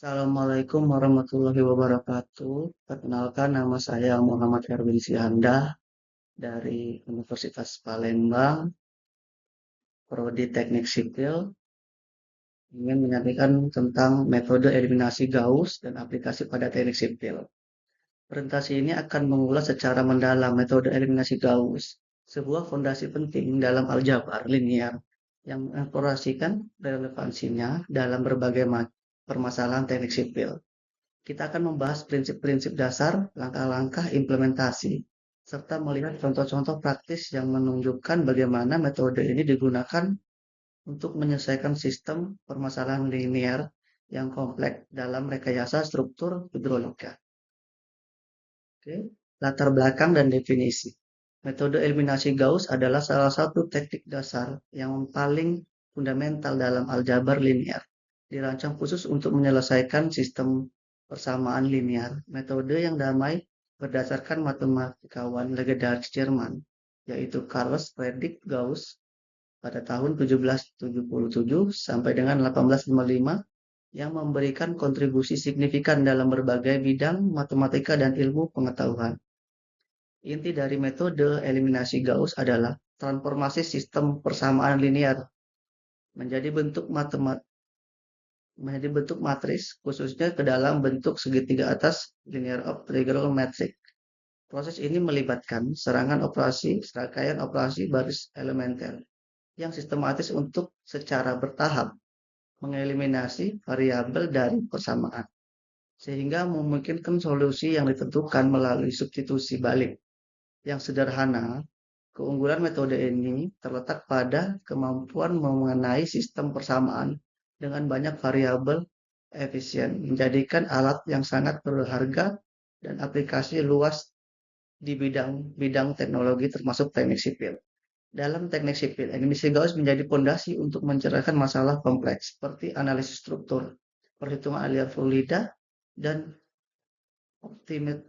Assalamualaikum warahmatullahi wabarakatuh. Perkenalkan nama saya Muhammad Erwin Syahanda dari Universitas Palembang, Prodi Teknik Sipil, ingin menyampaikan tentang metode eliminasi Gauss dan aplikasi pada teknik sipil. Presentasi ini akan mengulas secara mendalam metode eliminasi Gauss, sebuah fondasi penting dalam aljabar linear yang mengeksplorasikan relevansinya dalam berbagai permasalahan teknik sipil. Kita akan membahas prinsip-prinsip dasar, langkah-langkah implementasi, serta melihat contoh-contoh praktis yang menunjukkan bagaimana metode ini digunakan untuk menyelesaikan sistem permasalahan linear yang kompleks dalam rekayasa struktur hidrologika. Oke. Latar belakang dan definisi. Metode eliminasi Gauss adalah salah satu teknik dasar yang paling fundamental dalam aljabar linear. Dirancang khusus untuk menyelesaikan sistem persamaan linear. Metode yang damai berdasarkan matematikawan legendaris Jerman, yaitu Carl Friedrich Gauss pada tahun 1777 sampai dengan 1855 yang memberikan kontribusi signifikan dalam berbagai bidang matematika dan ilmu pengetahuan. Inti dari metode eliminasi Gauss adalah transformasi sistem persamaan linear menjadi bentuk matris, khususnya ke dalam bentuk segitiga atas linear octagonal matrix. Proses ini melibatkan serangkaian operasi baris elementer yang sistematis untuk secara bertahap mengeliminasi variabel dari persamaan, sehingga memungkinkan solusi yang ditentukan melalui substitusi balik. Yang sederhana, keunggulan metode ini terletak pada kemampuan mengenai sistem persamaan dengan banyak variabel efisien, menjadikan alat yang sangat berharga dan aplikasi luas di bidang teknologi termasuk teknik sipil. Dalam teknik sipil, eliminasi Gauss menjadi fondasi untuk mencerahkan masalah kompleks seperti analisis struktur, perhitungan aliran fluida, dan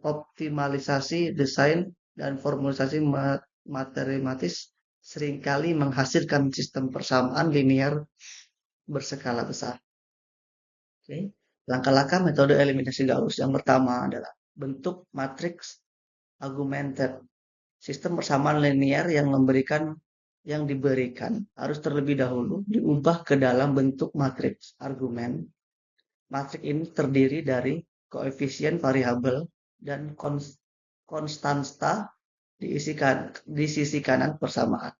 optimalisasi desain dan formulasi matematis seringkali menghasilkan sistem persamaan linear berskala besar. Oke. Langkah-langkah metode eliminasi Gauss yang pertama adalah bentuk matriks augmented. Sistem persamaan linear yang diberikan harus terlebih dahulu diubah ke dalam bentuk matriks argumen. Matriks ini terdiri dari koefisien variabel dan konstanta di sisi kanan persamaan.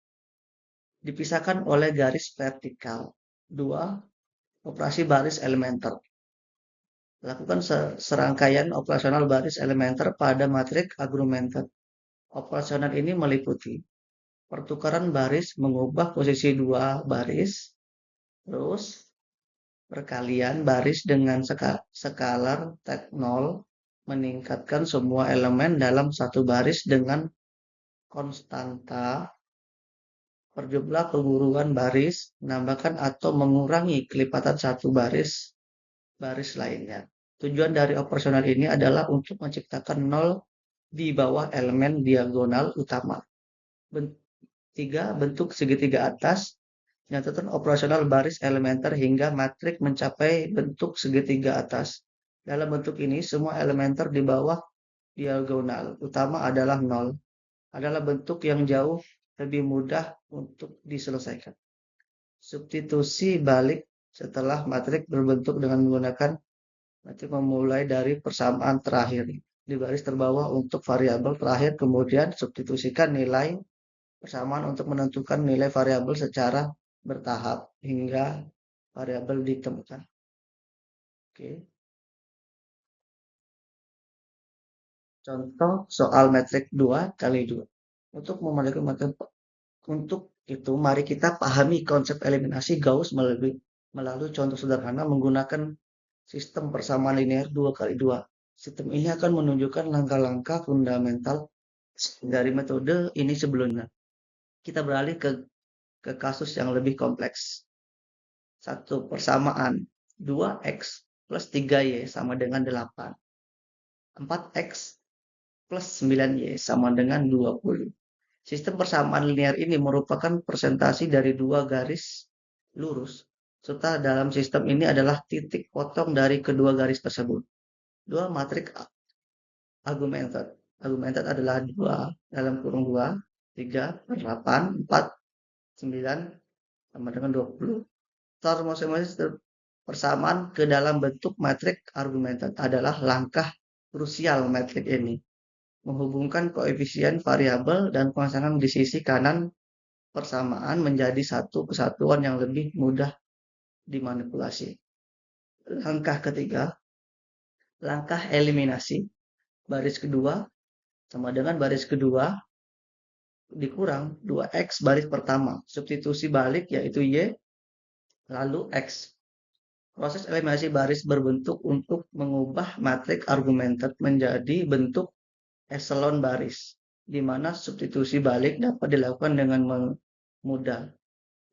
Dipisahkan oleh garis vertikal. 2. Operasi baris elementer. Lakukan serangkaian operasional baris elementer pada matriks augmented. Operasional ini meliputi pertukaran baris mengubah posisi dua baris, terus perkalian baris dengan skalar tag 0, meningkatkan semua elemen dalam satu baris dengan konstanta, perjumlah perburuan baris, menambahkan atau mengurangi kelipatan satu baris lainnya. Tujuan dari operasional ini adalah untuk menciptakan 0 di bawah elemen diagonal utama. 3. Bentuk segitiga atas. Nyatakan operasional baris elementer hingga matriks mencapai bentuk segitiga atas. Dalam bentuk ini, semua elementer di bawah diagonal utama adalah 0. Adalah bentuk yang jauh lebih mudah untuk diselesaikan. Substitusi balik setelah matriks berbentuk dengan menggunakan matriks memulai dari persamaan terakhir di baris terbawah untuk variabel terakhir, kemudian substitusikan nilai persamaan untuk menentukan nilai variabel secara bertahap hingga variabel ditemukan. Oke. Contoh soal metrik 2 kali 2. Untuk mari kita pahami konsep eliminasi Gauss melalui contoh sederhana menggunakan sistem persamaan linear 2 kali 2. Sistem ini akan menunjukkan langkah-langkah fundamental dari metode ini sebelumnya. Kita beralih ke kasus yang lebih kompleks. Satu persamaan 2x plus 3y sama dengan 8. 4x plus 9y sama dengan 20. Sistem persamaan linear ini merupakan presentasi dari dua garis lurus serta dalam sistem ini adalah titik potong dari kedua garis tersebut. Dua matrik augmented. Augmented adalah 2 dalam kurung 2, 3 per 8, 4, 9 sama dengan 20. Transformasi persamaan ke dalam bentuk matrik augmented adalah langkah krusial matrik ini. Menghubungkan koefisien variabel dan pasangan di sisi kanan persamaan menjadi satu kesatuan yang lebih mudah dimanipulasi. Langkah ketiga, langkah eliminasi. Baris kedua sama dengan baris kedua dikurang 2x baris pertama. Substitusi balik yaitu Y, lalu X. Proses eliminasi baris berbentuk untuk mengubah matrik argumented menjadi bentuk echelon baris, di mana substitusi balik dapat dilakukan dengan mudah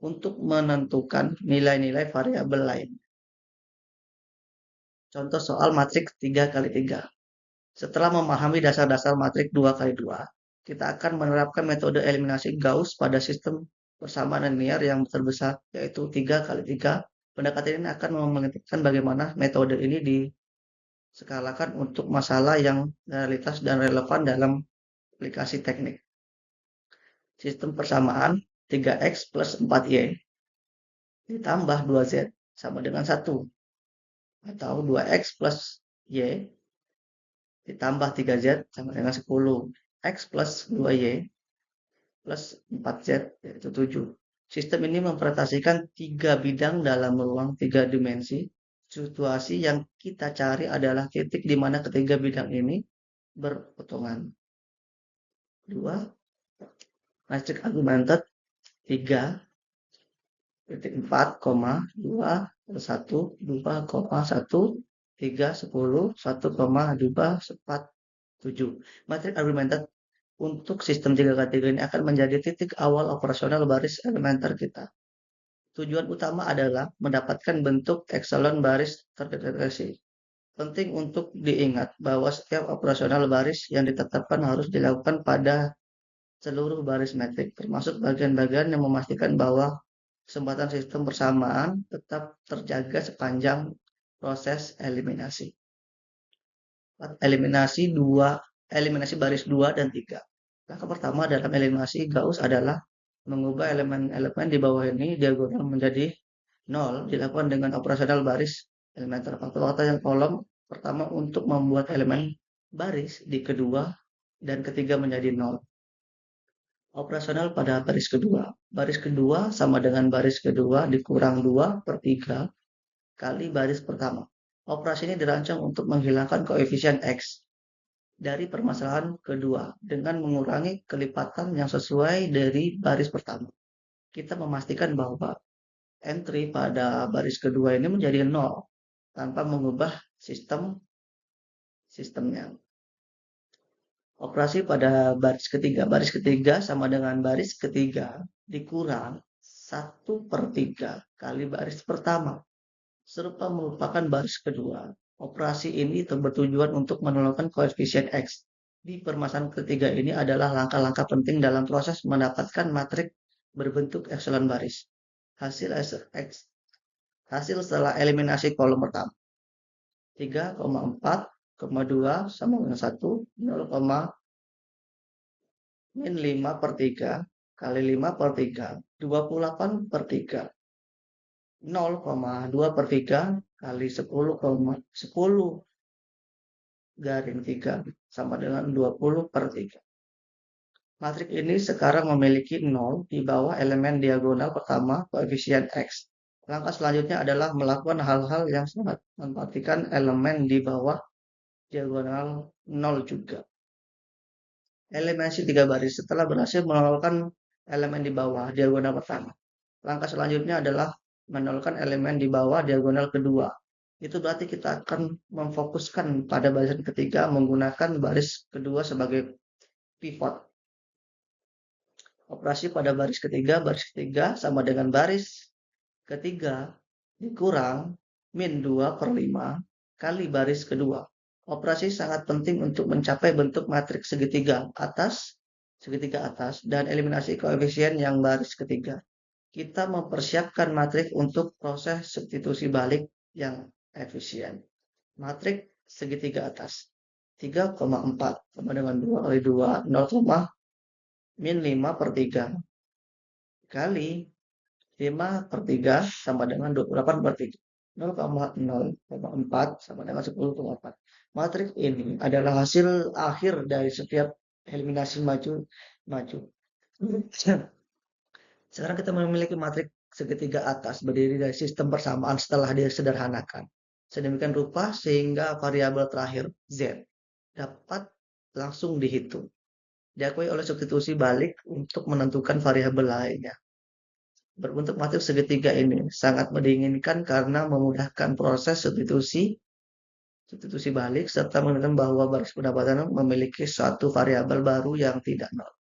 untuk menentukan nilai-nilai variabel lain. Contoh soal matrik 3x3. Setelah memahami dasar-dasar matrik 2x2, kita akan menerapkan metode eliminasi Gauss pada sistem persamaan linear yang terbesar, yaitu 3x3. Pendekatan ini akan menentukan bagaimana metode ini diskalakan untuk masalah yang realitas dan relevan dalam aplikasi teknik. Sistem persamaan 3x plus 4y ditambah 2z sama dengan 1. Atau 2x plus y ditambah 3z sama dengan 10. X plus 2y plus 4z yaitu 7. Sistem ini mempresentasikan 3 bidang dalam ruang 3 dimensi. Situasi yang kita cari adalah titik di mana ketiga bidang ini berpotongan. 2. Matrik augmented 3 titik 4, 2, 1, 2, 1, 3, 10, 1, 2, 4, 7. Matrik augmented untuk sistem 3x3 ini akan menjadi titik awal operasional baris elementer kita. Tujuan utama adalah mendapatkan bentuk echelon baris terdeteksi. Penting untuk diingat bahwa setiap operasional baris yang ditetapkan harus dilakukan pada seluruh baris metrik, termasuk bagian-bagian yang memastikan bahwa kesempatan sistem persamaan tetap terjaga sepanjang proses eliminasi. Eliminasi baris 2 dan 3. Langkah pertama dalam eliminasi Gauss adalah mengubah elemen-elemen di bawah ini diagonal menjadi 0 dilakukan dengan operasional baris elementer. Faktor-faktor yang kolom pertama untuk membuat elemen baris di kedua dan ketiga menjadi 0. Operasional pada baris kedua. Baris kedua sama dengan baris kedua dikurang 2 per 3 kali baris pertama. Operasi ini dirancang untuk menghilangkan koefisien X dari permasalahan kedua dengan mengurangi kelipatan yang sesuai dari baris pertama. Kita memastikan bahwa entry pada baris kedua ini menjadi 0 tanpa mengubah sistemnya. Operasi pada baris ketiga. Baris ketiga sama dengan baris ketiga dikurang 1 per 3 kali baris pertama. Serupa merupakan baris kedua. Operasi ini bertujuan untuk menurunkan koefisien X. Di permasalahan ketiga ini adalah langkah-langkah penting dalam proses mendapatkan matrik berbentuk echelon baris. Hasil setelah eliminasi kolom pertama. 3,4,2 sama dengan 1, 0,-5 per 3 kali 5 per 3, 28 per 3. 0,2 per 3 kali 10 garing 3 sama dengan 20 per 3. Matrik ini sekarang memiliki 0 di bawah elemen diagonal pertama koefisien X. Langkah selanjutnya adalah melakukan hal-hal yang sangat memperhatikan elemen di bawah diagonal 0 juga. Eliminasi 3 baris setelah berhasil menolkan elemen di bawah diagonal pertama. Langkah selanjutnya adalah menolkan elemen di bawah diagonal kedua. Itu berarti kita akan memfokuskan pada barisan ketiga menggunakan baris kedua sebagai pivot. Operasi pada baris ketiga sama dengan baris ketiga dikurang min 2 per 5 kali baris kedua. Operasi sangat penting untuk mencapai bentuk matriks segitiga atas dan eliminasi koefisien yang baris ketiga. kita mempersiapkan matriks untuk proses substitusi balik yang efisien. Matriks segitiga atas 3,4 sama dengan 2 kali 2 0, min 5 per 3 kali 5 per 3 sama dengan 28 per 3. 0,0,4 sama dengan 10,4. Matriks ini adalah hasil akhir dari setiap eliminasi maju. Sekarang kita memiliki matriks segitiga atas berdiri dari sistem persamaan setelah disederhanakan. Sedemikian rupa sehingga variabel terakhir Z dapat langsung dihitung. Diakui oleh substitusi balik untuk menentukan variabel lainnya. Berbentuk matriks segitiga ini sangat menginginkan karena memudahkan proses substitusi balik serta menentukan bahwa baris pendapatan memiliki suatu variabel baru yang tidak nol.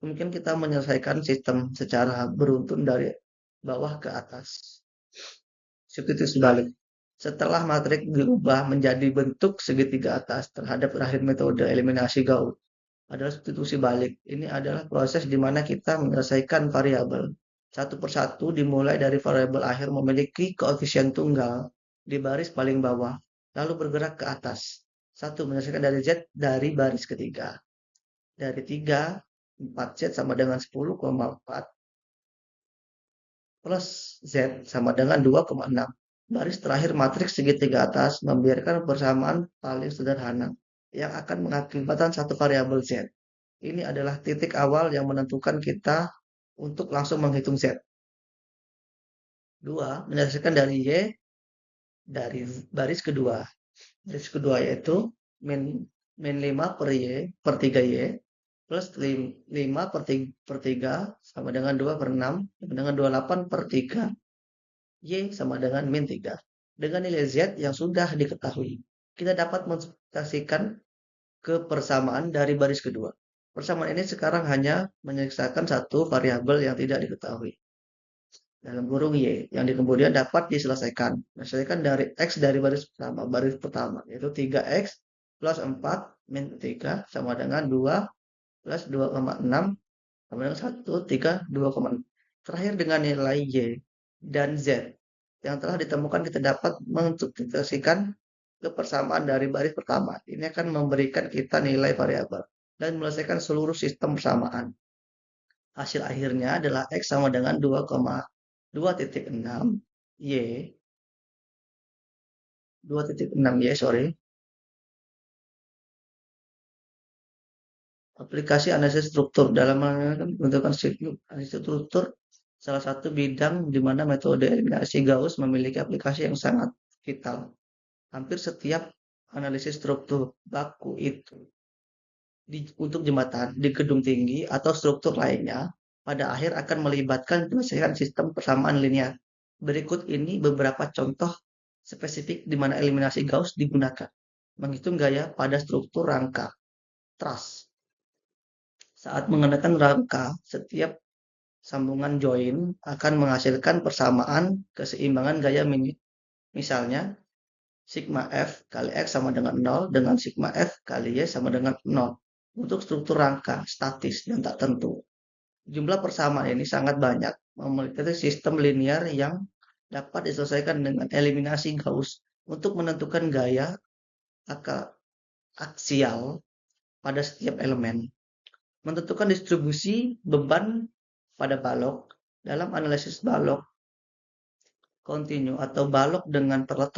Mungkin kita menyelesaikan sistem secara beruntun dari bawah ke atas. Substitusi balik. Setelah matriks diubah menjadi bentuk segitiga atas terhadap terakhir metode eliminasi Gauss adalah substitusi balik. Ini adalah proses di mana kita menyelesaikan variabel satu persatu dimulai dari variabel akhir memiliki koefisien tunggal di baris paling bawah, lalu bergerak ke atas. 1 menyelesaikan dari Z dari baris ketiga. Dari 3, 4Z sama dengan 10,4 plus Z sama dengan 2,6. Baris terakhir matriks segitiga atas membiarkan persamaan paling sederhana yang akan mengakibatkan satu variabel Z. Ini adalah titik awal yang menentukan kita untuk langsung menghitung Z. 2. Menyelesaikan dari Y dari baris kedua. Baris kedua yaitu min 5 per Y per 3Y plus 5 per 3 sama dengan 2 per 6 sama dengan 28 per 3. Y sama dengan min 3. Dengan nilai Z yang sudah diketahui, kita dapat mensubstitusikan ke persamaan dari baris kedua. Persamaan ini sekarang hanya menyisakan satu variabel yang tidak diketahui. Dalam kurung Y, yang kemudian dapat diselesaikan. Menyelesaikan dari X dari baris pertama, yaitu 3X plus 4 min 3 sama dengan 2 plus 2,6 sama dengan 1, 3, 2,6. Terakhir dengan nilai Y dan Z yang telah ditemukan kita dapat mensubstitusikan ke persamaan dari baris pertama. Ini akan memberikan kita nilai variabel dan menyelesaikan seluruh sistem persamaan. Hasil akhirnya adalah X sama dengan 2,6 Y 2,6Y aplikasi analisis struktur dalam menentukan analisis struktur salah satu bidang di mana metode eliminasi Gauss memiliki aplikasi yang sangat vital. Hampir setiap analisis struktur baku itu untuk jembatan di gedung tinggi atau struktur lainnya pada akhir akan melibatkan penyelesaian sistem persamaan linear. Berikut ini beberapa contoh spesifik di mana eliminasi Gauss digunakan. Menghitung gaya pada struktur rangka truss. Saat menggunakan rangka, setiap sambungan join akan menghasilkan persamaan keseimbangan gaya minit. Misalnya, sigma F kali X sama dengan 0 dengan sigma F kali Y sama dengan 0 untuk struktur rangka statis yang tak tentu. Jumlah persamaan ini sangat banyak, memiliki sistem linear yang dapat diselesaikan dengan eliminasi Gauss untuk menentukan gaya aksial pada setiap elemen. Menentukan distribusi beban pada balok dalam analisis balok kontinu atau balok dengan terletak